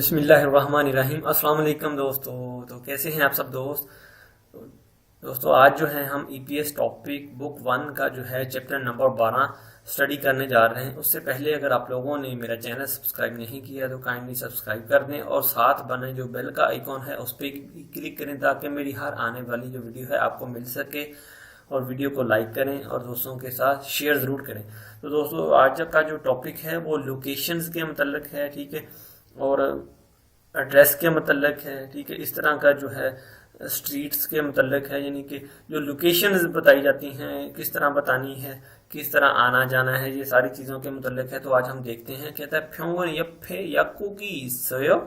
बिस्मिल्लाहिर्रहमानिर्रहीम। अस्सलाम वालेकुम दोस्तों। तो कैसे हैं आप सब दोस्तों आज जो है हम ईपीएस टॉपिक बुक 1 का जो है चैप्टर नंबर 12 स्टडी करने जा रहे हैं। उससे पहले अगर आप लोगों ने मेरा चैनल सब्सक्राइब नहीं किया तो काइंडली सब्सक्राइब कर दें और साथ बने जो बेल का आइकॉन है उस पर क्लिक करें ताकि मेरी हर आने वाली जो वीडियो है आपको मिल सके। और वीडियो को लाइक करें और दोस्तों के साथ शेयर ज़रूर करें। तो दोस्तों आज का जो टॉपिक है वो लोकेशंस के मतलब है, ठीक है, और एड्रेस के मतलब है, ठीक है। इस तरह का जो है स्ट्रीट्स के मतलब है, यानी कि जो लोकेशंस बताई जाती हैं किस तरह बतानी है, किस तरह आना जाना है, ये सारी चीज़ों के मतलब है। तो आज हम देखते हैं। कहता है फ्योंगन यप्फे याकोगी इसयो,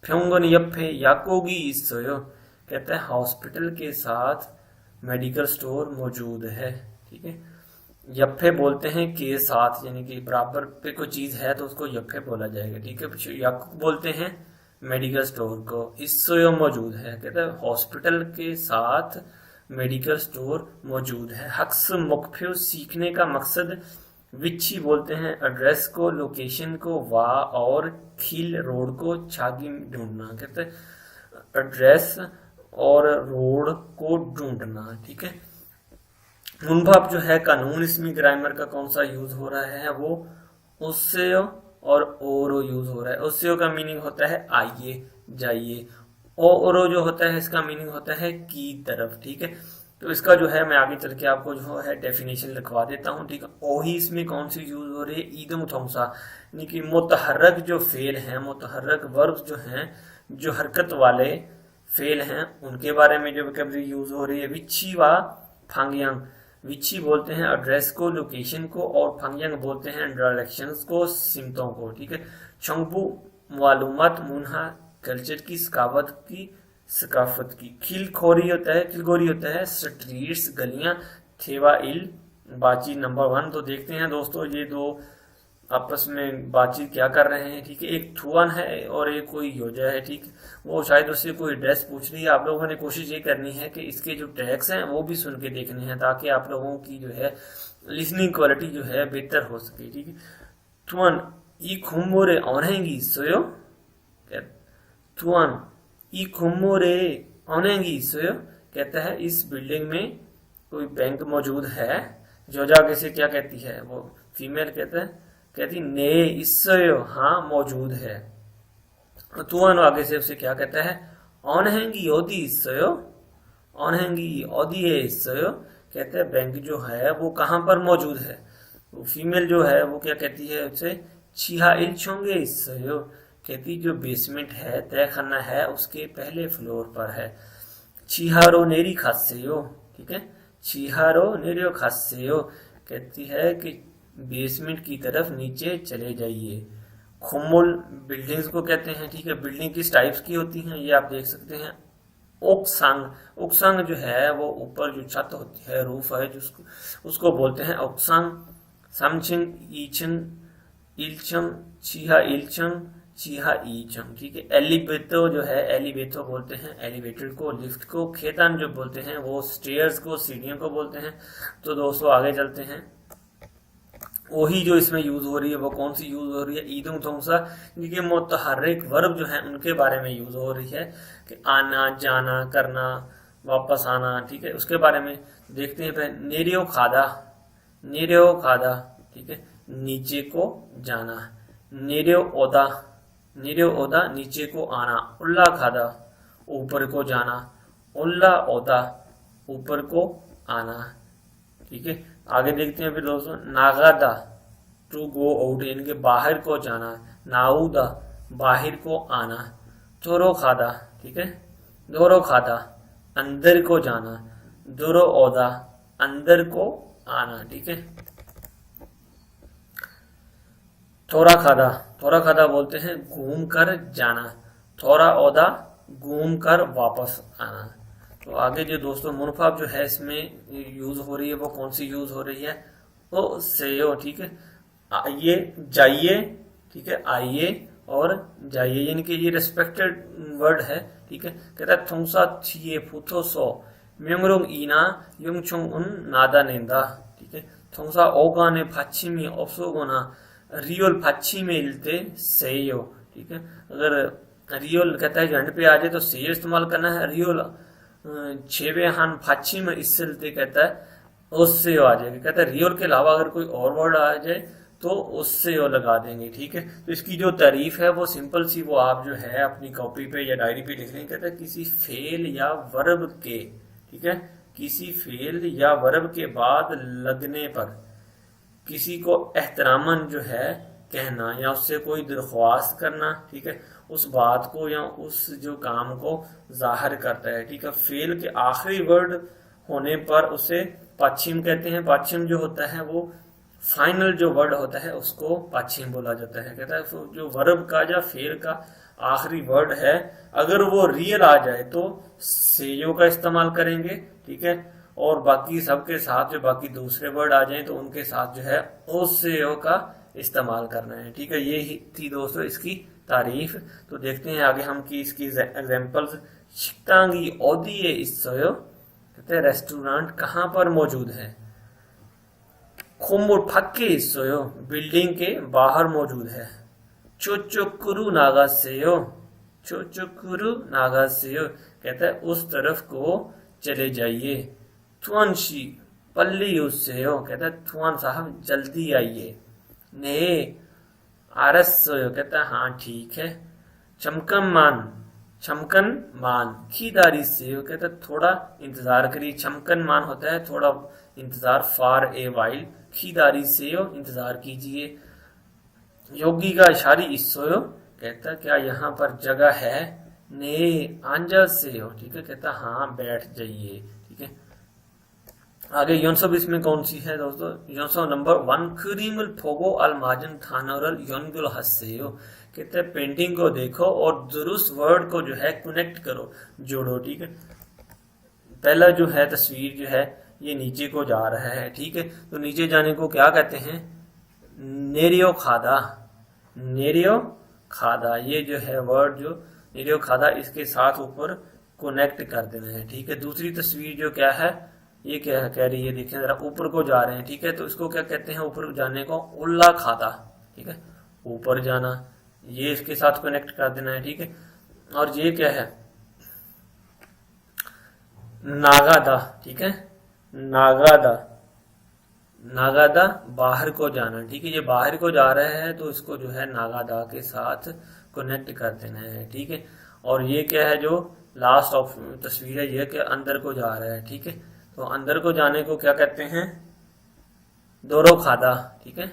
फ्योंगन यप्फे याकोगी इसयो। कहता है हॉस्पिटल के साथ मेडिकल स्टोर मौजूद है, ठीक है। यप्फे बोलते हैं के साथ, यानी कि बराबर पे कोई चीज है तो उसको यप्फे बोला जाएगा, ठीक है। याकूब बोलते हैं मेडिकल स्टोर को, इससे मौजूद है। कहते हैं हॉस्पिटल के साथ मेडिकल स्टोर मौजूद है। हक्स मुख्य सीखने का मकसद। विच्छी बोलते हैं एड्रेस को, लोकेशन को, वा और खिल रोड को छागी ढूंढना। कहते हैं एड्रेस और रोड को ढूंढना, ठीक है। मुनभाव जो है कानून, इसमें ग्रामर का कौन सा यूज हो रहा है, वो उससे और ओरो यूज हो रहा है। उससे का मीनिंग होता है आइए जाइए, ओरो जो होता है इसका मीनिंग होता है की तरफ, ठीक है। तो इसका जो है मैं आगे चल के आपको जो है डेफिनेशन लिखवा देता हूँ, ठीक है। ओही इसमें कौन सी यूज हो रही है, ईदम थोंसा, यानी कि मुतहर्रक जो फेल हैं, मुतहर्रक वर्ब जो हैं, जो हरकत वाले फेल हैं, उनके बारे में जो वोकैबुलरी यूज हो रही है। विच्छी व फांगियांग। विच्छी बोलते हैं एड्रेस को, लोकेशन को, और फांगियांग बोलते हैं डायरेक्शंस को, सिमतों को, ठीक है। चंगबू मालूमात, मुनहा कल्चर की, सकाफत की। खिलखोरी होता है, खिलखोरी होता है स्ट्रीट्स गलियां। थेवा इल बातचीत नंबर 1। तो देखते हैं दोस्तों ये दो आपस में बातचीत क्या कर रहे हैं, ठीक है। एक थुआन है और एक कोई योजा है, ठीक। वो शायद उससे कोई एड्रेस पूछ रही है। आप लोगों ने कोशिश ये करनी है कि इसके जो टैग्स हैं वो भी सुन के देखने हैं ताकि आप लोगों की जो है लिसनिंग क्वालिटी जो है बेहतर हो सके, ठीक है। थुआन ई खुमोरे औनेंगी सोयो, थुआन ई खुमोरे औनेंगी सोयो। कहता है इस बिल्डिंग में कोई बैंक मौजूद है। जोजा कैसे क्या कहती है, वो फीमेल कहती ने इसयो, हाँ मौजूद है। तुआन आगे से उसे क्या कहता है, ऑनहेंगी ओदी इसयो, ऑनहेंगी ओदी है इसयो। कहते हैं बैंक जो है वो कहाँ पर मौजूद है। वो फीमेल जो है वो क्या कहती है उसे, छिहा इल छोंगे इसयो। कहती जो बेसमेंट है तय खाना है उसके पहले फ्लोर पर है। छिहारो नेरी खासेयो, ठीक है। छिहारो नेरियो खासेयो कहती है कि बेसमेंट की तरफ नीचे चले जाइए। खुमुल बिल्डिंग्स को कहते हैं, ठीक है। बिल्डिंग किस टाइप्स की होती हैं ये आप देख सकते हैं। ओकसंग, ओकसंग जो है वो ऊपर जो छत होती है, रूफ है जिसको उसको बोलते हैं ओकसंग। समचिंग ईचन इल्चंग, चीहा इल्चंग, चीहा ईचंग, ठीक है। एलिवेटो जो है, एलिवेटो बोलते हैं एलिवेटर को, लिफ्ट को। खेतन जो बोलते हैं वो स्टेयर्स को, सीढ़ियों को बोलते हैं। तो दोस्तों आगे चलते हैं। वही जो इसमें यूज हो रही है वो कौन सी यूज हो रही है, ईदुम थोंसा, जिनके मुतहर्रिक वर्ब जो है उनके बारे में यूज हो रही है कि आना जाना करना, वापस आना, ठीक है। उसके बारे में देखते हैं। नेरियो खादा, नेरियो खादा, ठीक है, नीचे को जाना। नेरियो ओदा, नेरियो ओदा नीचे को आना। उल्ला खादा ऊपर को जाना। उल्ला ओदा ऊपर को आना, ठीक है। आगे देखते हैं फिर दोस्तों। नागादा टू गो आउट, इनके बाहर को जाना। नाउदा बाहर को आना। चोरो खादा, ठीक है, दोरो खादा अंदर को जाना। दोरो ओदा अंदर को आना, ठीक है। थोड़ा खादा, थोड़ा खादा बोलते हैं घूम कर जाना। थोड़ा ओदा घूम कर वापस आना। तो आगे जो दोस्तों मुनफाब जो है इसमें यूज हो रही है वो कौन सी यूज हो रही है, वो सेयो, ठीक है। आइए जाइए, ठीक है, आइए और जाइए, यानी कि ये रेस्पेक्टेड वर्ड है, ठीक है। कहता है थोंसा थिए फुथो सो म्योंगरोंग इना युंगचोंग उन नादा नेंदा, ठीक है। थोंसा ओगाने फाची में ऑप्सोगोना रियल 파치메일 때 세요. ठीक है। अगर रियोल कहता है एंड पे आ जाए तो सेयो इस्तेमाल करना है। रियोल छेवे हान फाची में इससे कहता है उससे आ जाएगा। कहता है रियोल के अलावा अगर कोई और वर्ड आ जाए तो उससे वो लगा देंगे, ठीक है। तो इसकी जो तारीफ है वो सिंपल सी, वो आप जो है अपनी कॉपी पे या डायरी पे लिख लेंगे। कहता है किसी फेल या वर्ब के, ठीक है, किसी फेल या वर्ब के बाद लगने पर किसी को एहतरामन जो है कहना या उससे कोई दरख्वास्त करना, ठीक है, उस बात को या उस जो काम को जाहिर करता है, ठीक है। फेल के आखिरी वर्ड होने पर उसे पश्चिम कहते हैं। पश्चिम जो होता है वो फाइनल जो वर्ड होता है उसको पश्चिम बोला जाता है। कहता है जो वर्ब का या फेल का आखिरी वर्ड है अगर वो रियल आ जाए तो सेयो का इस्तेमाल करेंगे, ठीक है, और बाकी सबके साथ जो बाकी दूसरे वर्ड आ जाएं तो उनके साथ जो है ओसेयो का इस्तेमाल करना है, ठीक है। ये ही थी दोस्तों इसकी तारीफ। तो देखते हैं आगे हम की इसकी एग्जांपल्स। शिक्तांगी ओदिए इसोयो, कहते हैं रेस्टोरेंट कहाँ पर मौजूद है। खोमुर फक्के इसोयो, बिल्डिंग के बाहर मौजूद है। चोचोकुरु नागासेयो, चोचोकुरु नागासेयो, कहता है उस तरफ को चले जाइए। थुआनशी पल्ली उससेयो, कहता है थुआन साहब जल्दी आइए। ने आरसोयो, कहता है हाँ ठीक है। चमकन मान, चमकन मान खीदारी से, कहता है थोड़ा इंतजार करिए। चमकन मान होता है थोड़ा इंतजार, फॉर ए वाइल। खीदारी से इंतजार कीजिए। योगी का इशारी इसोयो, कहता क्या यहाँ पर जगह है। ने आंजा से हो, ठीक है, कहता हाँ बैठ जाइए, ठीक है। आगे योनसब इसमें कौन सी है दोस्तों। योनसब नंबर 1 क्रीमल फोगो अलमाजन थानोरल योनगुल हस्सेयो, कहते हैं पेंटिंग को देखो और दुरुस्त वर्ड को जो है कनेक्ट करो, जोड़ो, ठीक है। पहला जो है तस्वीर जो है ये नीचे को जा रहा है, ठीक है। तो नीचे जाने को क्या कहते हैं, नेरियो खादा, नेरियो खादा। ये जो है वर्ड जो नेरियो खादा इसके साथ ऊपर कनेक्ट कर देना है, ठीक है। दूसरी तस्वीर जो क्या है, ये क्या कह रही है, देखें जरा, ऊपर को जा रहे हैं, ठीक है। तो इसको क्या कहते हैं, ऊपर जाने को उल्ला खाता, ठीक है, ऊपर जाना, ये इसके साथ कनेक्ट कर देना है, ठीक है। और ये क्या है, नागादा, ठीक है, नागादा, नागादा बाहर को जाना, ठीक है। ये बाहर को जा रहा है तो इसको जो है नागादा के साथ कनेक्ट कर देना है, ठीक है। और ये क्या है, जो लास्ट ऑफ तस्वीर है, ये क्या अंदर को जा रहा है, ठीक है। तो अंदर को जाने को क्या कहते हैं, दोरो खादा, ठीक है,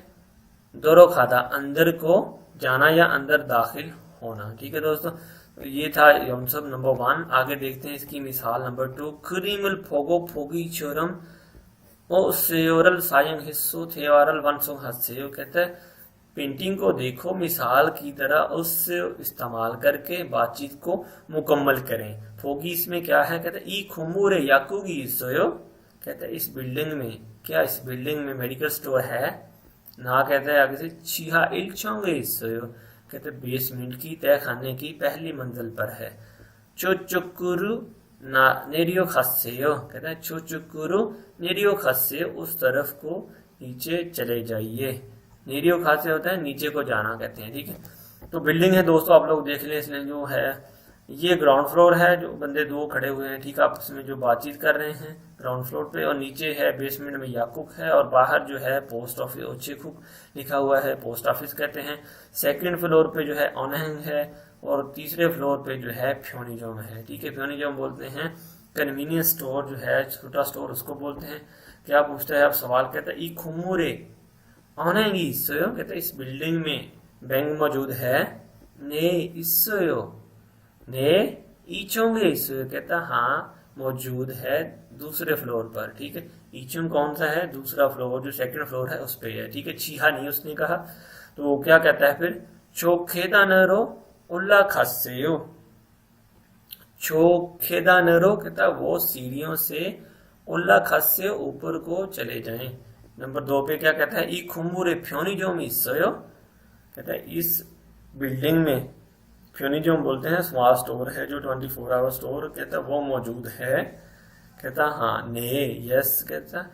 दोरो खादा, अंदर को जाना या अंदर दाखिल होना, ठीक है दोस्तों। तो ये था योनसब नंबर 1। आगे देखते हैं इसकी मिसाल नंबर 2। क्रीमल फोगो फोगी चोरम ओ सेयोरल सायंग हिस्सो थेवारल वंसो हस्सेयो, कहता है पेंटिंग को देखो मिसाल की तरह उससे इस्तेमाल करके बातचीत को मुकम्मल करें। फोगी इसमें क्या है, कहता है ई खुमूरे याकुगी सोयो, कहता है इस बिल्डिंग में, क्या इस बिल्डिंग में मेडिकल स्टोर है ना, कहता है आगे से छिहा इल्चोंगे सोयो, कहते हैं बेसमेंट की तय खाने की पहली मंजिल पर है। चोचुकुरु ना नेरियो खस्सेयो, कहता है चोचुकुरु नेरियो खस्से, उस तरफ को नीचे चले जाइए। नेरियो खासे होता है नीचे को जाना कहते हैं, ठीक है। तो बिल्डिंग है दोस्तों, आप लोग देख लें। इसमें जो है ये ग्राउंड फ्लोर है, जो बंदे दो खड़े हुए हैं, ठीक है, आपस में जो बातचीत कर रहे हैं ग्राउंड फ्लोर पे, और नीचे है बेसमेंट में याकुक है, और बाहर जो है पोस्ट ऑफिस ओचेकुक लिखा हुआ है, पोस्ट ऑफिस कहते हैं। सेकंड फ्लोर पे जो है ओनहंग है, और तीसरे फ्लोर पे जो है फ्योनिजोम है, ठीक है। फ्योनिजोम बोलते हैं कन्वीनियंस स्टोर जो है, छोटा स्टोर, उसको बोलते हैं। क्या पूछता है आप सवाल, कहता है ई खुमूरे ओनेगी सोयो, कहते हैं इस बिल्डिंग में बैंक मौजूद है। ने इसोयो, ने ईचोंगे इसोयो, कहता हाँ मौजूद है दूसरे फ्लोर पर, ठीक है। ईचुंग कौन सा है, दूसरा फ्लोर, जो सेकंड फ्लोर है उस पे है, ठीक है। चीहा नहीं उसने कहा। तो क्या कहता है फिर, चोखेदा नरो उल्ला खासेयो, चोखेदा नरो, कहता वो सीढ़ियों से उल्ला खासे ऊपर को चले जाएं। नंबर 2 पे क्या कहता है, ई खुमुरे फ्योनिजोम इसोयो, कहता है इस बिल्डिंग में, फ्योनिजोम बोलते हैं स्मॉल स्टोर है जो 24 आवर स्टोर, कहता वो मौजूद है, कहता हाँ। ने यस, कहता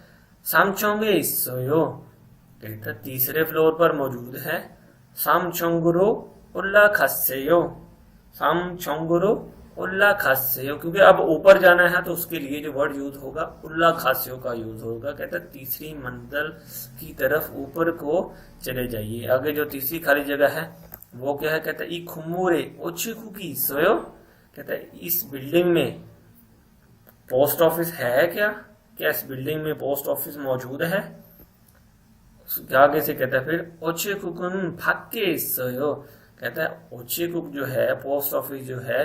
सामचोंगे इसोयो, कहता तीसरे फ्लोर पर मौजूद है। सामचोंगुरो 올라갔어요। 삼청구로 올라갔어요, क्योंकि अब ऊपर जाना है तो उसके लिए जो वर्ड यूज होगा 올라갔어요 का यूज होगा। कहता है तीसरी मंजिल की तरफ ऊपर को चले जाइए। आगे जो तीसरी खाली जगह है वो क्या है, कहता है 이 건물에 오치국이 있어요। कहता है इस बिल्डिंग में पोस्ट ऑफिस है क्या इस बिल्डिंग में पोस्ट ऑफिस मौजूद है। आगे से कहता है फिर 오치국은 밖에 있어요। कहता है ओचेकुक जो है पोस्ट ऑफिस जो है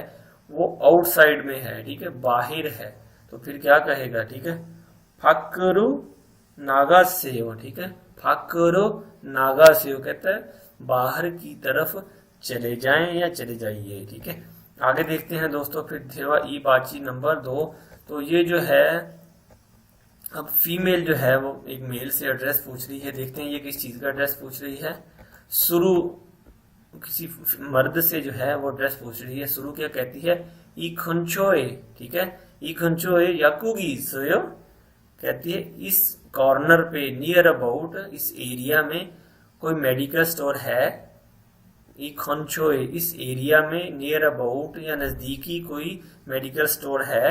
वो आउटसाइड में है, ठीक है, बाहर है। तो फिर क्या कहेगा, ठीक है, फाकरू नागासेयो, ठीक है, फाकरू नागासेयो कहता है बाहर की तरफ चले जाएं या चले जाइए, ठीक है। आगे देखते हैं दोस्तों फिर देवा ई बाची नंबर 2। तो ये जो है अब फीमेल जो है वो एक मेल से एड्रेस पूछ रही है। देखते हैं ये किस चीज का एड्रेस पूछ रही है। शुरू किसी मर्द से जो है वो एड्रेस पूछ रही है। शुरू क्या कहती है, ई खंचोए, ठीक है, ई खंचोए याकुगी सोयो, कहती है इस कॉर्नर पे नियर अबाउट इस एरिया में कोई मेडिकल स्टोर है। ई खंचोए इस एरिया में नियर अबाउट या नजदीकी कोई मेडिकल स्टोर है।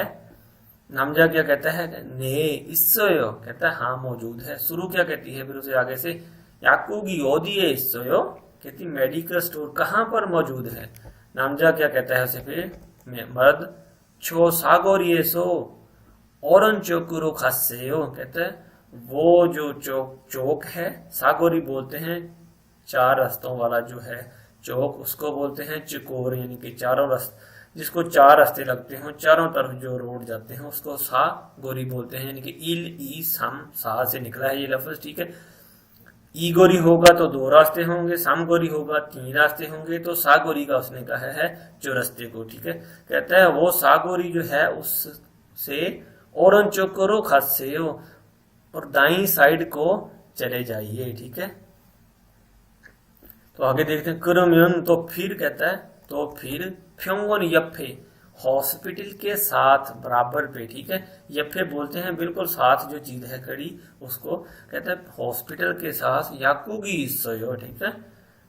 नामजा क्या कहता है, ने इसोयो, कहता है हाँ मौजूद है। शुरू क्या कहती है फिर उसे आगे से, याकुगी ओदिए इसोयो, कहती मेडिकल स्टोर कहाँ पर मौजूद है। नामजा क्या कहता है उसे फिर मर्द, छो सागोरिए सो औरन चोकुरो खासेयो, कहता है वो जो चौक है, सागोरी बोलते हैं चार रास्तों वाला जो है चौक, उसको बोलते हैं चिकोर, यानी कि चारों रास्ते, जिसको चार रास्ते लगते हो, चारों तरफ जो रोड जाते हैं उसको सा गोरी बोलते हैं, यानी कि इल ई सम सा से निकला है ये लफ्ज, ठीक है। ई गोरी होगा तो दो रास्ते होंगे, साम गोरी होगा तीन रास्ते होंगे, तो सा गोरी का उसने कहा है चौरस्ते को, ठीक है। कहता है वो सा गोरी जो है उससे औरन चोकरो खासे हो और दाई साइड को चले जाइए, ठीक है। तो आगे देखते हैं करम्यन, तो फिर कहता है तो फिर फ्योंगन यफे, हॉस्पिटल के साथ बराबर पे, ठीक है। यफे बोलते हैं बिल्कुल साथ जो चीज है खड़ी उसको, कहते हैं हॉस्पिटल के साथ याकुगी सोयो, ठीक है,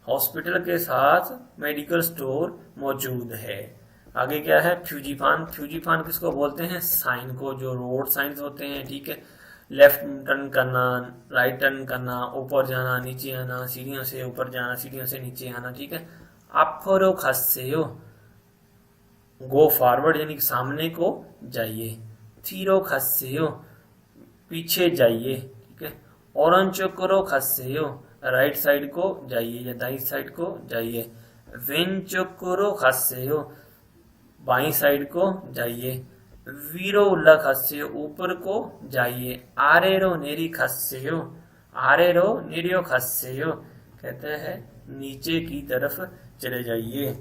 हॉस्पिटल के साथ मेडिकल स्टोर मौजूद है। आगे क्या है, फ्यूजीफान, फ्यूजीफान किसको बोलते हैं, साइन को, जो रोड साइंस होते हैं, ठीक है। लेफ्ट टर्न करना, राइट टर्न करना, ऊपर जाना, नीचे आना, सीढ़ियों से ऊपर जाना, सीढ़ियों से नीचे आना, ठीक है। आपरो खासेयो, गो फॉरवर्ड यानी कि सामने को जाइए। थीरो खासेयो, पीछे जाइए, ठीक है। औरंचो करो खासेयो, राइट साइड को जाइए या दाई साइड को जाइए। वेंचो करो खासेयो, बाई साइड को जाइए। वीरो उल्ला खासेयो, ऊपर को जाइए। आरेरो नेरी खासेयो, आरेरो नेरियो खासेयो, कहते हैं नीचे की तरफ चले जाइए।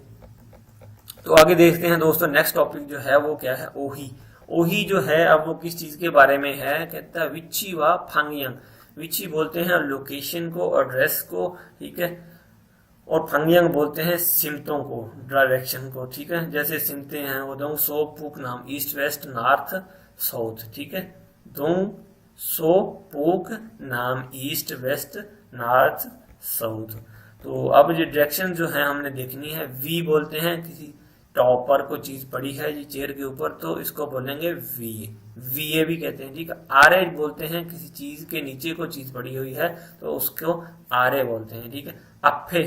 तो आगे देखते हैं दोस्तों नेक्स्ट टॉपिक जो है वो क्या है, ओही। ओही जो है अब वो किस चीज के बारे में है, कहता है विची व फंगयंग। विची बोलते हैं लोकेशन को, एड्रेस को, ठीक है, और फंगयंग बोलते हैं सिमतों को, डायरेक्शन को, ठीक है। जैसे सिमते हैं वो दोंग सो पूक नाम, ईस्ट वेस्ट नॉर्थ साउथ, ठीक है। दोंग सो पूक नाम, ईस्ट वेस्ट नॉर्थ साउथ। तो अब ये डायरेक्शन जो है हमने देखनी है। वी बोलते हैं किसी टॉप पर कोई चीज पड़ी है ये चेयर के ऊपर, तो इसको बोलेंगे वी, वीए भी कहते हैं, ठीक है। आरे बोलते हैं किसी चीज के नीचे कोई चीज पड़ी हुई है तो उसको आरे बोलते हैं, ठीक है। अफे,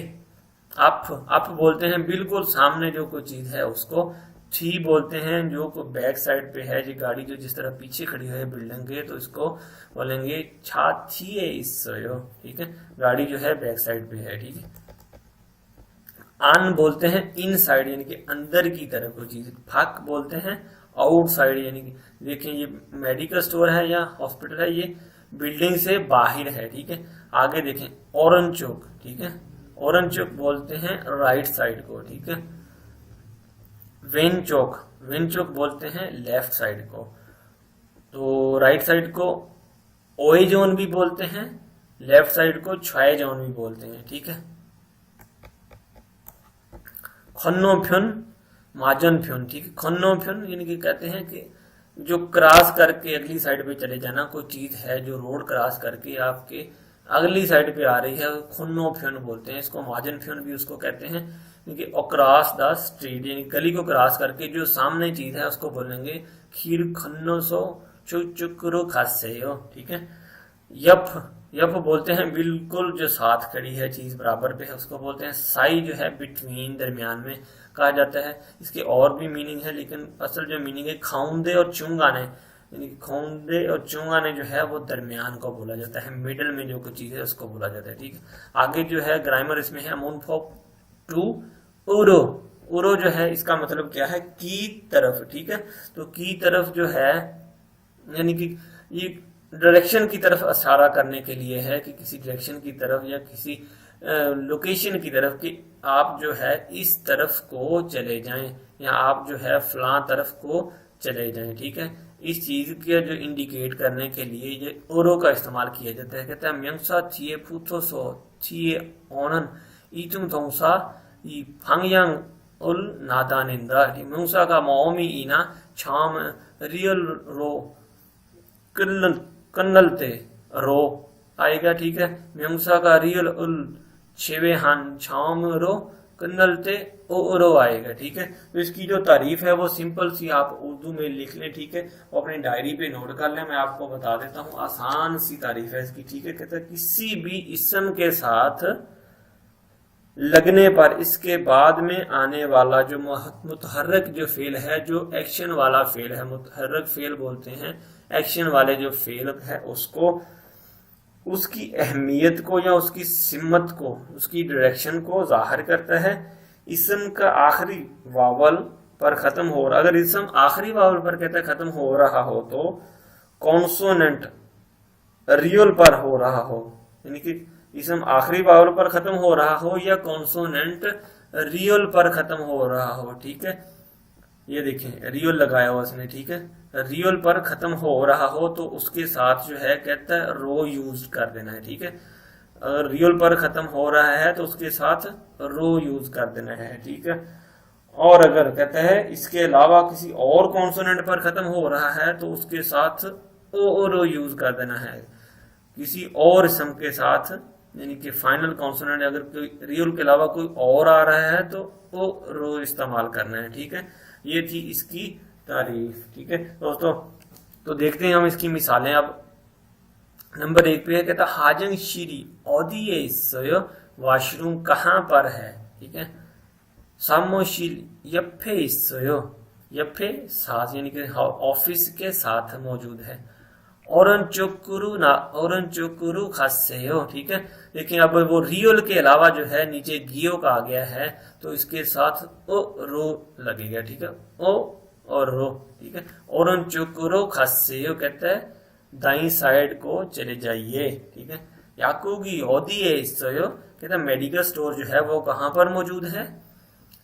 अप बोलते हैं बिल्कुल सामने जो कोई चीज है उसको। थी बोलते हैं जो को बैक साइड पे है, जो गाड़ी जो जिस तरह पीछे खड़ी है बिल्डिंग के, तो इसको बोलेंगे छा थी है इसयो, ठीक है, गाड़ी जो है बैक साइड पे है, ठीक है। आन बोलते हैं इन साइड यानी कि अंदर की तरफ कोई चीज। फाक बोलते हैं आउट साइड, यानी कि देखें ये मेडिकल स्टोर है या हॉस्पिटल है, ये बिल्डिंग से बाहर है, ठीक है। आगे देखें औरन चौक, ठीक है, औरन चौक बोलते हैं राइट साइड को, ठीक है। वेन चौक बोलते हैं लेफ्ट साइड को। तो राइट साइड को ओए जोन भी बोलते हैं, लेफ्ट साइड को छाए जोन भी बोलते हैं, ठीक है। खन्नोफ्योन, माजनफ्योन, ठीक है। खन्नोफ्योन यानी कि कहते हैं कि जो क्रॉस करके अगली साइड पे चले जाना, कोई चीज है जो रोड क्रॉस करके आपके अगली साइड पे आ रही है, खन्नोफ्योन बोलते हैं इसको। माजनफ्योन भी उसको कहते हैं, देखिए अक्रॉस द स्ट्रीट, यानी गली को क्रॉस करके जो सामने चीज है उसको बोलेंगे खीर खन्नो सो चुचुकरो खासे हो, ठीक है। यप यप बोलते हैं बिल्कुल जो साथ खड़ी है चीज बराबर पे है उसको बोलते हैं साई, जो है बिटवीन दरमियान में कहा जाता है। इसके और भी मीनिंग है लेकिन असल जो मीनिंग है खाउंदे और चुंगाने, यानी खौंदे और चुंगाने जो है वो दरमियान को बोला जाता है, मिडल में जो कुछ चीज है उसको बोला जाता है, ठीक है। आगे जो है ग्रामर इसमें है मुनफो टू उरो, उरो जो है इसका मतलब क्या है की तरफ, ठीक है। तो की तरफ जो है यानी कि ये डायरेक्शन की तरफ इशारा करने के लिए है कि किसी डायरेक्शन की तरफ या किसी लोकेशन की तरफ कि आप जो है इस तरफ को चले जाएं या आप जो है फलां तरफ को चले जाएं, ठीक है। इस चीज के जो इंडिकेट करने के लिए ये ओरो का इस्तेमाल किया जाता है। कहता है म्यंगसा थिए फूथो सो थिए ओनन इतुम थोंसा ई फांगयांग उल नादानिंदा, म्यंगसा का मोमी इना छाम रियल रो कन्नलते रो आएगा, ठीक है। म्यंगसा का रियल उल छेवे हान छाम रो कन्नलते ओ रो आएगा, ठीक है। तो इसकी जो तारीफ है वो सिंपल सी आप उर्दू में लिख लें, ठीक है, और अपनी डायरी पे नोट कर लें। मैं आपको बता देता हूँ, आसान सी तारीफ है इसकी, ठीक है। कहता है किसी भी इस्म के साथ लगने पर इसके बाद में आने वाला जो मुतहर्रक जो फेल है, जो एक्शन वाला फेल है, मुतहर्रक फेल बोलते हैं एक्शन वाले जो फेल है उसको, उसकी अहमियत को या उसकी सिमत को, उसकी डायरेक्शन को जाहिर करता है। इसम का आखिरी वावल पर खत्म हो रहा, अगर इसम आखिरी वावल पर कहता है खत्म हो रहा हो तो कॉन्सोनेंट रियल पर हो रहा हो, यानी कि इसम आखिरी वावल पर खत्म हो रहा हो या कॉन्सोनेंट रियल पर खत्म हो रहा हो, ठीक है। ये देखें रियल लगाया हुआ उसने, ठीक है। रियल पर खत्म हो रहा हो तो उसके साथ जो है कहता है रो यूज कर देना है, ठीक है। अगर रियल पर खत्म हो रहा है तो उसके साथ रो यूज कर देना है, ठीक है। और अगर कहता है इसके अलावा किसी और कॉन्सोनेंट पर खत्म हो रहा है तो उसके साथ ओ रो यूज कर देना है। किसी और इसम के साथ यानी कि फाइनल कॉन्सोनेंट अगर कोई रियल के अलावा कोई और आ रहा है तो ओ रो इस्तेमाल करना है, ठीक है। ये थी इसकी तारीफ, ठीक है दोस्तों। तो देखते हैं हम इसकी मिसालें। अब नंबर 1 पे है, कहता हाजंग शीरी औदी सोयो वॉशरूम कहाँ पर है, ठीक है। सामोशील यफे सोयो, यफे साथ यानी कि ऑफिस के साथ मौजूद है। औरन चोकुरु खासे हो, ठीक है। लेकिन अब वो रियल के अलावा जो है नीचे गियो का आ गया है तो इसके साथ ओ रो लगेगा, ठीक है। ओ और रो, ठीक है। औरन चोकुरु खासे हो कहता है दाई साइड को चले जाइए, ठीक है। याकूगी ओदी है सोयो कहता मेडिकल स्टोर जो है वो कहाँ पर मौजूद है,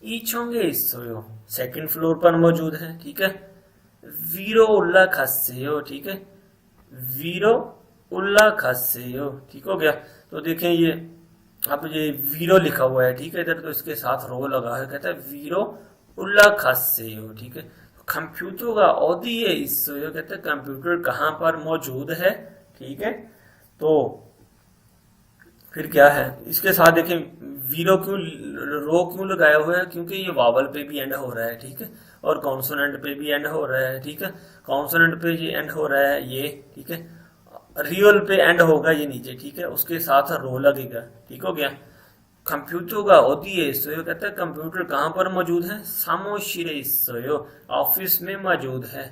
ईचोंगे सोयो सेकंड फ्लोर पर मौजूद है, ठीक है। वीरो उल्ला खासे हो, ठीक है। वीरो उल्ला खासेयो, ठीक हो गया। तो देखें ये अब ये वीरो लिखा हुआ है, ठीक है, इधर तो इसके साथ रो लगा है, कहता है वीरो उल्ला खासेयो, ठीक है। कंप्यूटर का औदी है इससे कहते हैं कंप्यूटर कहाँ पर मौजूद है, ठीक है। तो फिर क्या है इसके साथ देखें वीरो क्यों रो क्यों लगाया हुआ है, क्योंकि ये वावल पे भी एंड हो रहा है, ठीक है, और कॉन्सोनेंट पे भी एंड हो रहा है, ठीक है। कॉन्सोनेंट पे ये एंड हो रहा है ये, ठीक है। रियल पे एंड होगा ये नीचे, ठीक है, उसके साथ रो लगेगा, ठीक हो गया। कंप्यूटर का होती है सोयो कहता है कंप्यूटर कहाँ पर मौजूद है, सामोशिरे सोयो ऑफिस में मौजूद है।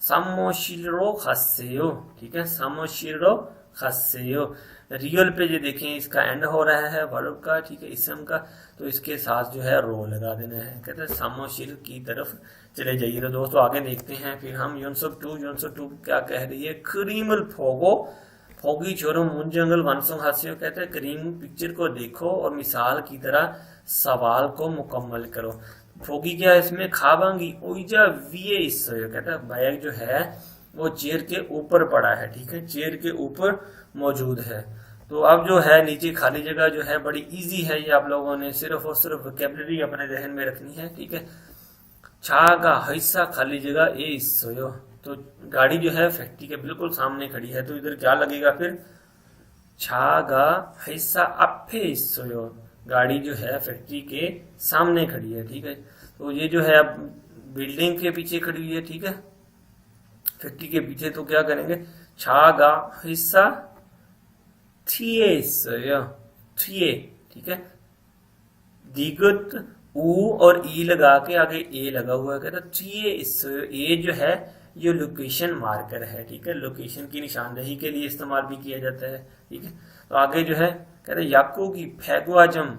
सामोशिरो खासेयो, ठीक है, सामोशिरो खासेयो। रियल पे जो देखें इसका एंड हो रहा है वर्ब का, ठीक है, इसम का, तो इसके साथ जो है रो लगा देना है। कहते हैं सामोशिर की तरफ चले जाइए। तो दोस्तों आगे देखते हैं फिर हम यूनसुफ टू क्या कह रही है। क्रीमल फोगो फोगी छोरो मुंजंगल वंसों हास्यो कहते हैं करीम पिक्चर को देखो और मिसाल की तरह सवाल को मुकम्मल करो। फोगी क्या है इसमें खाबांगी ओइजा वीए इससे कहता है बैग जो है वो चेयर के ऊपर पड़ा है, ठीक है, चेयर के ऊपर मौजूद है। तो अब जो है नीचे खाली जगह जो है बड़ी इजी है, ये आप लोगों ने सिर्फ और सिर्फ वोकैबुलरी अपने जहन में रखनी है, ठीक है। छा का हिस्सा खाली जगह ए सोयो, तो गाड़ी जो है फैक्ट्री के बिल्कुल सामने खड़ी है तो इधर क्या लगेगा फिर छा का हिस्सा अफे सोयो, गाड़ी जो है फैक्ट्री के सामने खड़ी है, ठीक है। तो ये जो है अब बिल्डिंग के पीछे खड़ी हुई है, ठीक है, फैक्ट्री के पीछे। तो क्या करेंगे, छागा हिस्सा थिए थिए, ठीक है। दिगत ऊ और ई लगा के आगे ए लगा हुआ है, कहता थिए। इस ए जो है ये लोकेशन मार्कर है, ठीक है, लोकेशन की निशानदेही के लिए इस्तेमाल भी किया जाता है, ठीक है। तो आगे जो है कहते हैं याकू की फैगवाजम,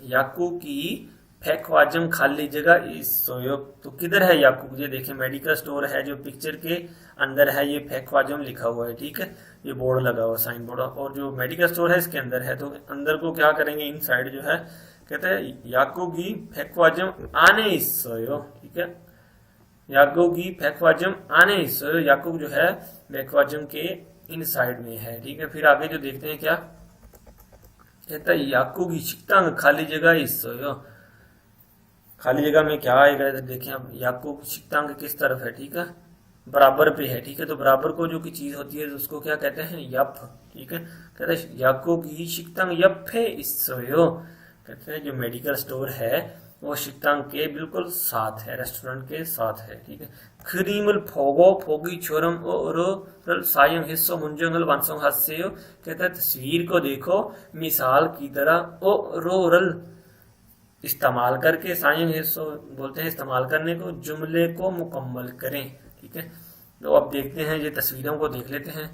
याकू की फैगवाजम खाली जगह इस सोयोग। तो किधर है याकू, ये देखिए मेडिकल स्टोर है जो पिक्चर के अंदर है, ये फैगवाजम लिखा हुआ है, ठीक है, ये बोर्ड लगा हुआ साइन बोर्ड, और जो मेडिकल स्टोर है इसके अंदर है। तो अंदर को क्या करेंगे, इन साइड जो है कहते हैं याकू की फैगवाजम आने इस सोयोग, ठीक है, याकूब की फैगवाजम आने इस याकूब जो है फैगवाजम के इन साइड में है, ठीक है। फिर आगे जो देखते हैं क्या कहता है, याकूब की शिक्तांग खाली जगह इस खाली जगह में क्या आएगा, देखें अब याकूब की शिक्तांग किस तरफ है, ठीक है, बराबर पे है, ठीक है। तो बराबर को जो की चीज होती है उसको क्या कहते हैं, यफ, ठीक है। कहते हैं याकूब की शिक्तांग यफ है इस कहते हैं जो मेडिकल स्टोर है वो शिक्तांग के बिल्कुल साथ है, रेस्टोरेंट के साथ है, ठीक है। क्रीमल फोगो फोगी छोरम और सायं हिस्सो मुंजंगल वांसों हास्य, कहता है तस्वीर को देखो मिसाल की तरह ओ रोरल इस्तेमाल करके, सायं हिस्सो बोलते हैं इस्तेमाल करने को, जुमले को मुकम्मल करें, ठीक है। तो अब देखते हैं ये तस्वीरों को देख लेते हैं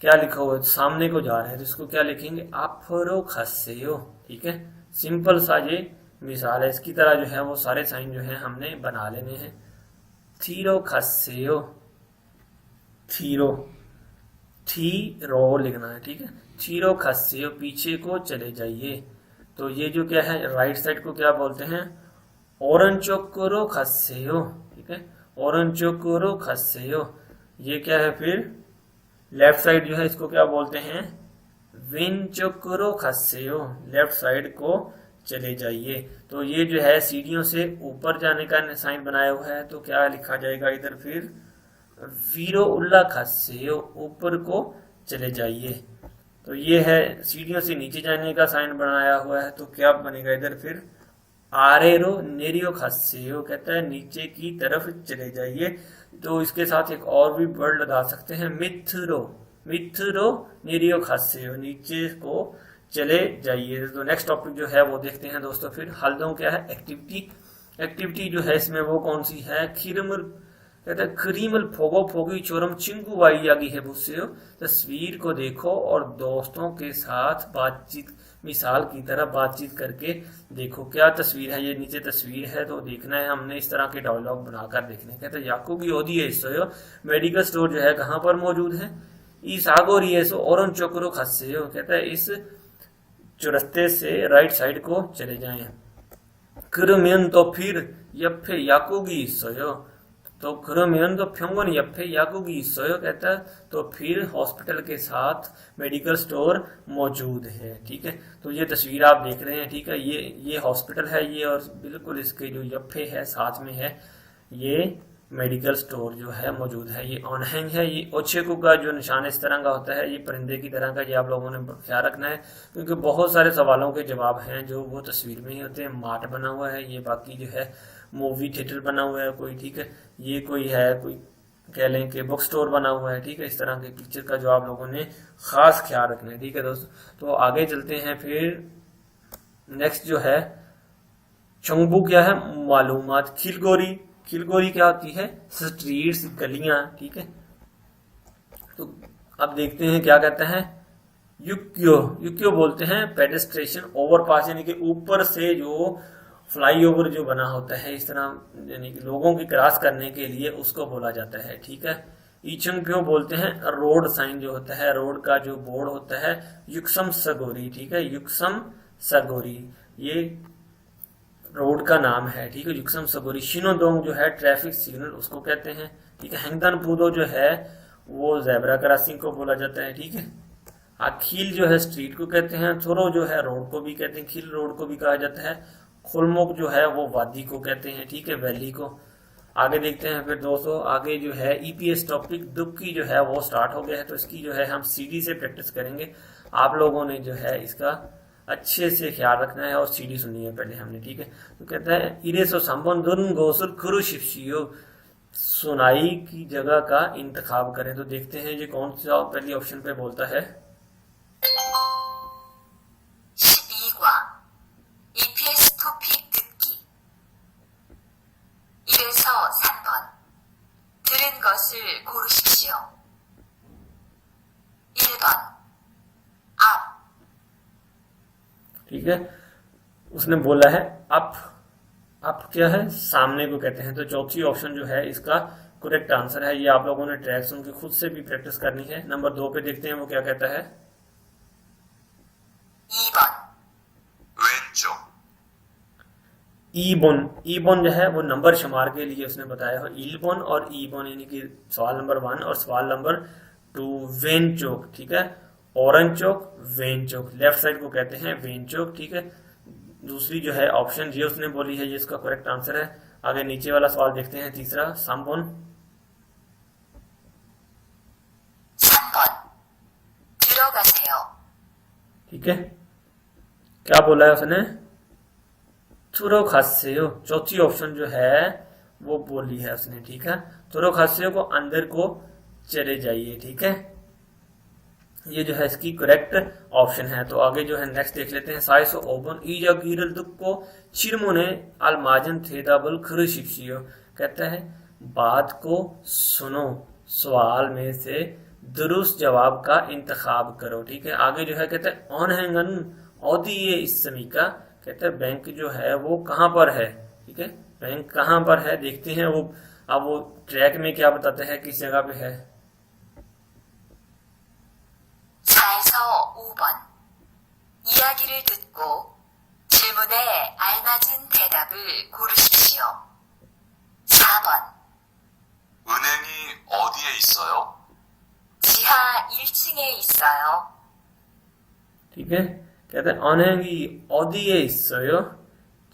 क्या लिखा हुआ है। सामने को जा रहे हैं तो इसको क्या लिखेंगे, आफरो खस्सेयो, ठीक है, सिंपल सा ये मिसाल है। इसकी तरह जो है वो सारे साइन जो है हमने बना लेने हैं। थीरो खस्सेयो, थीरो थीरो लिखना है, ठीक है, थीरो खस्सेयो पीछे को चले जाइए। तो ये जो क्या है राइट साइड को क्या बोलते हैं, ओरंचोकोरो खस्सेयो, ठीक है, ओरंचोकोरो खस्सेयो। ये क्या है फिर लेफ्ट साइड जो है इसको क्या बोलते हैं, विनचोकोरो खस्सेयो, लेफ्ट साइड को चले जाइए। तो ये जो है सीढ़ियों से ऊपर जाने का साइन बनाया हुआ है, तो क्या लिखा जाएगा इधर फिर, वीरो उल्ला खस्सेयो, ऊपर को चले जाइए। तो ये है सीढ़ियों से नीचे जाने का साइन बनाया हुआ है, तो क्या बनेगा इधर फिर, आरेरो नेरियो खस्सेयो, कहता है नीचे की तरफ चले जाइए। तो इसके साथ एक और भी वर्ड लगा सकते हैं, मिथरो, मिथरो नेरियो खस्सेयो, नीचे को चले जाइए। तो नेक्स्ट टॉपिक जो है वो देखते हैं दोस्तों। फिर हल्दों क्या है, एक्टिविटी, एक्टिविटी जो है इसमें वो कौन सी है, खीरमल, कहते हैं क्रीमल फोगो फोगी चोरम चिंगू वाई आगी है बुस्से, तस्वीर को देखो और दोस्तों के साथ बातचीत, मिसाल की तरह बातचीत करके देखो। क्या तस्वीर है, ये नीचे तस्वीर है तो देखना है हमने, इस तरह के डायलॉग बनाकर देखने। कहते हैं याकूब की ओदी है इस मेडिकल स्टोर जो है कहाँ पर मौजूद है, इस आगोरी है सो और चोकरो खस्से, कहता है इस चौरस्ते से राइट साइड को चले जाएं। क्रुमियन तो फिर यफे याकूगी सोयो, तो क्रुमियन तो फ्योंगन यफे याकूगी सोयो, कहता है तो फिर हॉस्पिटल के साथ मेडिकल स्टोर मौजूद है, ठीक है। तो ये तस्वीर आप देख रहे हैं, ठीक है, ये हॉस्पिटल है ये, और बिल्कुल इसके जो यफे है साथ में है ये मेडिकल स्टोर जो है मौजूद है। ये ऑनहैंग है, ये ओछेकू का जो निशान इस तरह का होता है, ये परिंदे की तरह का, ये आप लोगों ने ख्याल रखना है क्योंकि बहुत सारे सवालों के जवाब हैं जो वो तस्वीर में ही होते हैं। मार्ट बना हुआ है, ये बाकी जो है मूवी थिएटर बना हुआ है कोई, ठीक है, ये कोई है कोई कह लें कि बुक स्टोर बना हुआ है, ठीक है। इस तरह के पिक्चर का जो आप लोगों ने खास ख्याल रखना है, ठीक है दोस्तों। तो आगे चलते हैं। फिर नेक्स्ट जो है चंगबू क्या है, मालूमात। खिलगोरी, खिलगोरी क्या होती है, स्ट्रीट्स, गलियां, ठीक है। तो अब देखते हैं क्या कहते हैं, युक्यो, युक्यो बोलते हैं पेडेस्ट्रेशन ओवरपास, यानी कि ऊपर से जो फ्लाईओवर जो बना होता है इस तरह, यानी कि लोगों की क्रॉस करने के लिए उसको बोला जाता है, ठीक है। ईचंग्यो बोलते हैं रोड साइन जो होता है, रोड का जो बोर्ड होता है, युक्सम सगोरी, ठीक है, युक्सम सगोरी ये रोड का नाम है, ठीक है, युक्सम सगोरी। शिनोदोंग जो है ट्रैफिक सिग्नल उसको कहते हैं, ठीक है। हैंगदान पूदो जो है वो जेब्रा क्रॉसिंग को बोला जाता है, ठीक है। खील जो है स्ट्रीट को कहते हैं, थोरो जो है रोड को भी कहते हैं, खील रोड को भी कहा जाता है। खुलमुक जो है वो वादी को कहते हैं, ठीक है, वैली को। आगे देखते हैं फिर दोस्तों, आगे जो है ईपीएस टॉपिक दुख की जो है वो स्टार्ट हो गया है, तो इसकी जो है हम सीडी से प्रैक्टिस करेंगे। आप लोगों ने जो है इसका अच्छे से ख्याल रखना है और सीडी सुननी है पहले हमने, ठीक है। तो कहता है इरेसो संबंधन गोसुल खुरुशिप्सियो, सुनाई की जगह का इंतखाब करें। तो देखते हैं ये कौन सा पहले ऑप्शन पे बोलता है। 12과 EPS 토픽 듣기 1에서 3번 들은 것을 고르십시오. 1번 앞, ठीक है, उसने बोला है अप। अप क्या है? सामने को कहते हैं। तो चौथी ऑप्शन जो है इसका करेक्ट आंसर है। ये आप लोगों ने ट्रैक सुन के खुद से भी प्रैक्टिस करनी है। नंबर 2 पे देखते हैं वो क्या कहता है। 2번 왼쪽, ईबोन, ईबोन जो है वो नंबर शुमार के लिए उसने बताया है। इलबोन और ईबोन यानी कि सवाल नंबर 1 और सवाल नंबर 2। वेन चौक, ठीक है, orange Chowk, when Chowk, left side को कहते हैं वेन चौक, ठीक है। दूसरी जो है ऑप्शन ये उसने बोली है, ये इसका करेक्ट आंसर है। आगे नीचे वाला सवाल देखते हैं तीसरा, साम्बोन। 3번 들어가세요. ठीक है, क्या बोला है उसने? तुरो खास्सेयो, चौथी ऑप्शन जो है वो बोली है उसने, ठीक है। तुरो खास्सेयो को अंदर को चले जाइए, ठीक है। ये जो है इसकी करेक्ट ऑप्शन है। तो आगे जो है नेक्स्ट देख लेते हैं। साइसो ओबन इजा गिरल दुक्को चिरमोने अलमाजन थेदाबल खुरुशिप्सियो, कहता है बात को सुनो, सवाल में से दुरुस्त जवाब का इंतखाब करो, ठीक है। आगे जो है कहते हैं ऑन हैंगन औदी ये इस समी का, कहते हैं बैंक जो है वो कहाँ पर है, ठीक है। बैंक कहाँ पर है देखते हैं वो। अब वो ट्रैक में क्या बताते हैं किस जगह पे है। 4에서 5번 이야기를 듣고 질문에 알맞은 대답을 고르십시오. 4번 은행이 어디에 있어요? 지하 1층에 있어요. ठीक है, कहते हैं 어행이 어디에 있어요?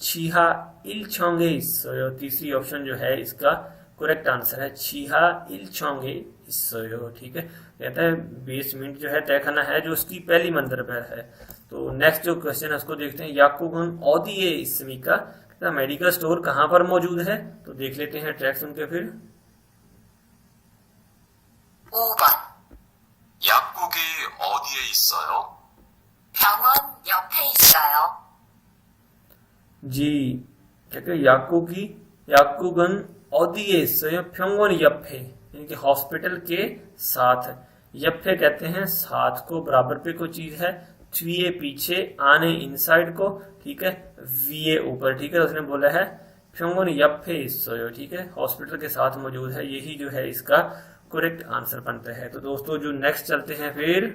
지하 1층에 있어요। तीसरी ऑप्शन जो है इसका करेक्ट आंसर है, 지하 1층에 있어요, ठीक है। कहता है बेसमेंट जो है तय करना है जो उसकी पहली मंजिल पर है। तो नेक्स्ट जो क्वेश्चन है उसको देखते हैं। याकूगन औदिये इसमी का, कहता है मेडिकल स्टोर कहाँ पर मौजूद है। तो देख लेते हैं ट्रैक सुन के फिर। 5번 약국이 어디에 있어요? 병원 옆에 있어요. जी, कहते हैं याकूगन औदिये इसयो 병원 옆에, यानी कि हॉस्पिटल के साथ। यप्पे कहते हैं साथ को, बराबर पे कोई चीज है। थ्वीए पीछे, आने इनसाइड को, ठीक है, वीए ऊपर, ठीक है। उसने बोला है फ्योंगन यप्पे इसयो, ठीक है, हॉस्पिटल के साथ मौजूद है। यही जो है इसका करेक्ट आंसर बनता है। तो दोस्तों जो नेक्स्ट चलते हैं फिर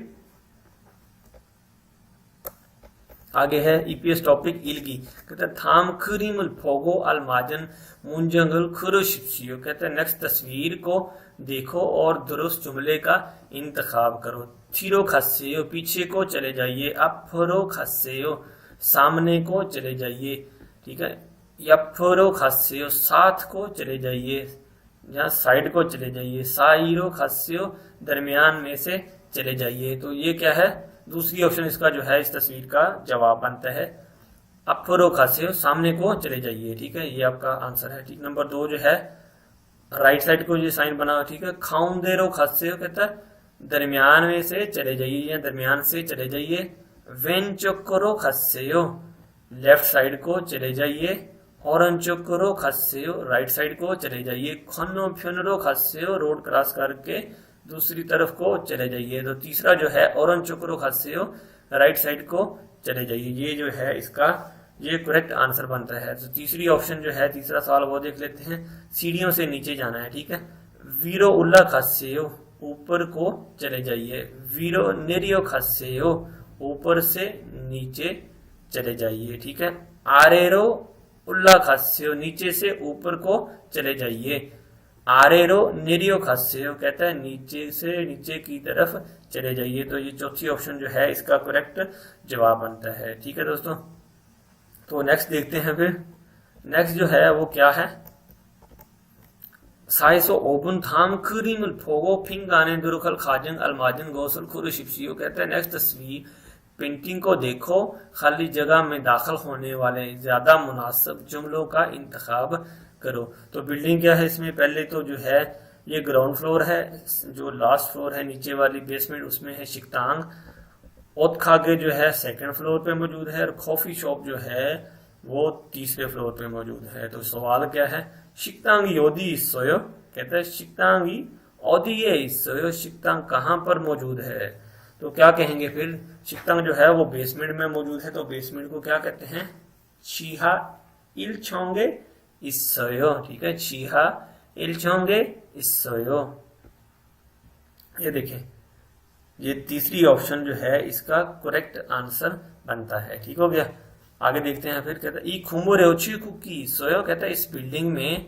आगे है ईपीएस टॉपिक इल्गी, कहते हैं थाम खरीमुल फोगो अलमाजन मुंजंगल खुरुशिप्सियो, कहते हैं नेक्स्ट तस्वीर को देखो और दुरुस्त जुमले का इंतखाब करो। थीरो खस्सेयो, पीछे को चले जाइए। अफरो खस्सेयो, सामने को चले जाइए, ठीक है। यफरो खस्सेयो, साथ को चले जाइए, या साइड को चले जाइए। साइरो खस्सेयो, दरमियान में से चले जाइए। तो ये क्या है? दूसरी ऑप्शन इसका जो है इस तस्वीर का जवाब बनता है। अफरो खस्सेयो, सामने को चले जाइए, ठीक है, ये आपका आंसर है, ठीक। नंबर 2 जो है राइट साइड को ये साइन बना, ठीक है। खाउंदेरो खस्सेयो, कहता है दरमियान में से चले जाइए या दरमियान से चले जाइए। वेन चोकरो खस्सेयो, लेफ्ट साइड को चले जाइए। हॉरन चोकरो खस्सेयो, राइट साइड को चले जाइए। खन्नो फ्यूनरो खस्सेयो, रोड क्रॉस करके दूसरी तरफ को चले जाइए। तो तीसरा जो है औरन चोकरो खस्सेयो, राइट साइड को चले जाइए, ये जो है इसका ये करेक्ट आंसर बनता है। तो तीसरी ऑप्शन जो है, तीसरा सवाल वो देख लेते हैं। सीढ़ियों से नीचे जाना है, ठीक है। वीरो उल्ला खस्सेयो, ऊपर को चले जाइए। वीरो नेरियो खस्सेयो, ऊपर से नीचे चले जाइए, ठीक है। आरेरो उल्ला खस्सेयो, नीचे से ऊपर को चले जाइए। आरेरो नेरियो खस्सेयो, कहता है नीचे से नीचे की तरफ चले जाइए। तो ये चौथी ऑप्शन जो है इसका करेक्ट जवाब बनता है, ठीक है दोस्तों। तो नेक्स्ट देखते हैं फिर। नेक्स्ट जो है वो क्या है। साइसो ओबुन थाम क्रीमुल फोगो फिंगाने दुरुखल खाजन अलमाजन गोसल खुरुशिप्सियो, कहता है नेक्स्ट तस्वीर पेंटिंग को देखो, खाली जगह में दाखिल होने वाले ज्यादा मुनासिब जुमलों का इंतखाब करो। तो बिल्डिंग क्या है इसमें, पहले तो जो है ये ग्राउंड फ्लोर है, जो लास्ट फ्लोर है नीचे वाली बेसमेंट उसमें है शिकतांग। ओतखागे जो है सेकंड फ्लोर पे मौजूद है और कॉफी शॉप जो है वो तीसरे फ्लोर पे मौजूद है। तो सवाल क्या है, शिकतांगी ओदी इसोयो, कहता है शिकतांगी ओदी इसोयो, शिकतांग कहाँ पर मौजूद है। तो क्या कहेंगे फिर, शिकतांग जो है वो बेसमेंट में मौजूद है, तो बेसमेंट को क्या कहते हैं, चीहा इलचोंगे इसोयो। ठीक है, चीहा इलचोंगे इसोयो। ये देखें, ये तीसरी ऑप्शन जो है इसका करेक्ट आंसर बनता है। ठीक हो गया, आगे देखते हैं। फिर कहता है ई खुमुरे ओची कुकी सोयो, कहता है इस बिल्डिंग में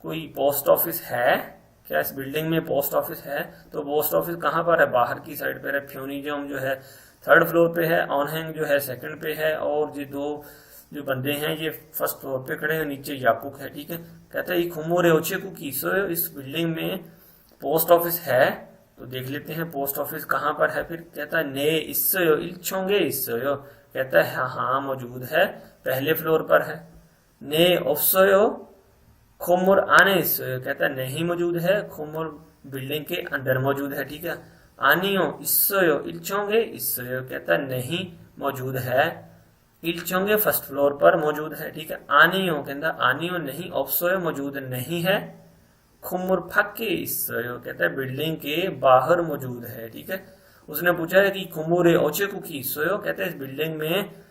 कोई पोस्ट ऑफिस है क्या, इस बिल्डिंग में पोस्ट ऑफिस है। तो पोस्ट ऑफिस कहाँ पर है, बाहर की साइड पर है। फ्यूनिजम जो है थर्ड फ्लोर पे है, ऑनहैंग जो है सेकंड पे है, और ये दो जो बंदे हैं ये फर्स्ट फ्लोर पे खड़े हैं, नीचे याकूक है। ठीक है, कहता है ई खुमुरे ओची कुकी सोयो, इस बिल्डिंग में पोस्ट ऑफिस है। तो देख लेते हैं पोस्ट ऑफिस कहाँ पर है। फिर कहता है ने इसयो इलचोंगे इसयो, कहता है हाँ मौजूद है, पहले फ्लोर पर है। ने ऑफसोयो खोमुर आने इसयो, कहता है नहीं मौजूद है, खोमुर बिल्डिंग के अंदर मौजूद है। ठीक है, आनियो इसयो इलचोंगे इसयो, कहता है नहीं मौजूद है, इलचोंगे फर्स्ट फ्लोर पर मौजूद है। ठीक है, आनियो कहता आनियो नहीं, ऑफसोयो मौजूद नहीं है, खुमुर फक्के इसयो, कहता है बिल्डिंग के बाहर मौजूद है। ठीक है, उसने पूछा है कि खुमुरे ओचे कुकी सोयो, कहते हैं इस बिल्डिंग में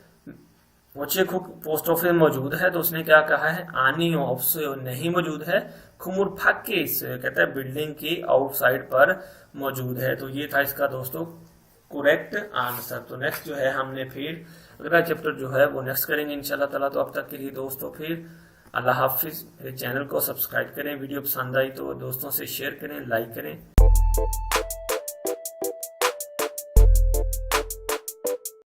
ओचे कुक पोस्ट ऑफिस मौजूद है। तो उसने क्या कहा है, आनी ऑफसोयो नहीं मौजूद है, खुमुर फक्के इसयो, कहता है बिल्डिंग के आउटसाइड पर मौजूद है। तो ये था इसका दोस्तों करेक्ट आंसर। तो नेक्स्ट जो है हमने फिर अगला चैप्टर जो है वो नेक्स्ट करेंगे इंशाल्लाह ताला। तो अब तक के लिए दोस्तों फिर अल्लाह हाफिज। मेरे चैनल को सब्सक्राइब करें, वीडियो पसंद आई तो दोस्तों से शेयर करें, लाइक करें।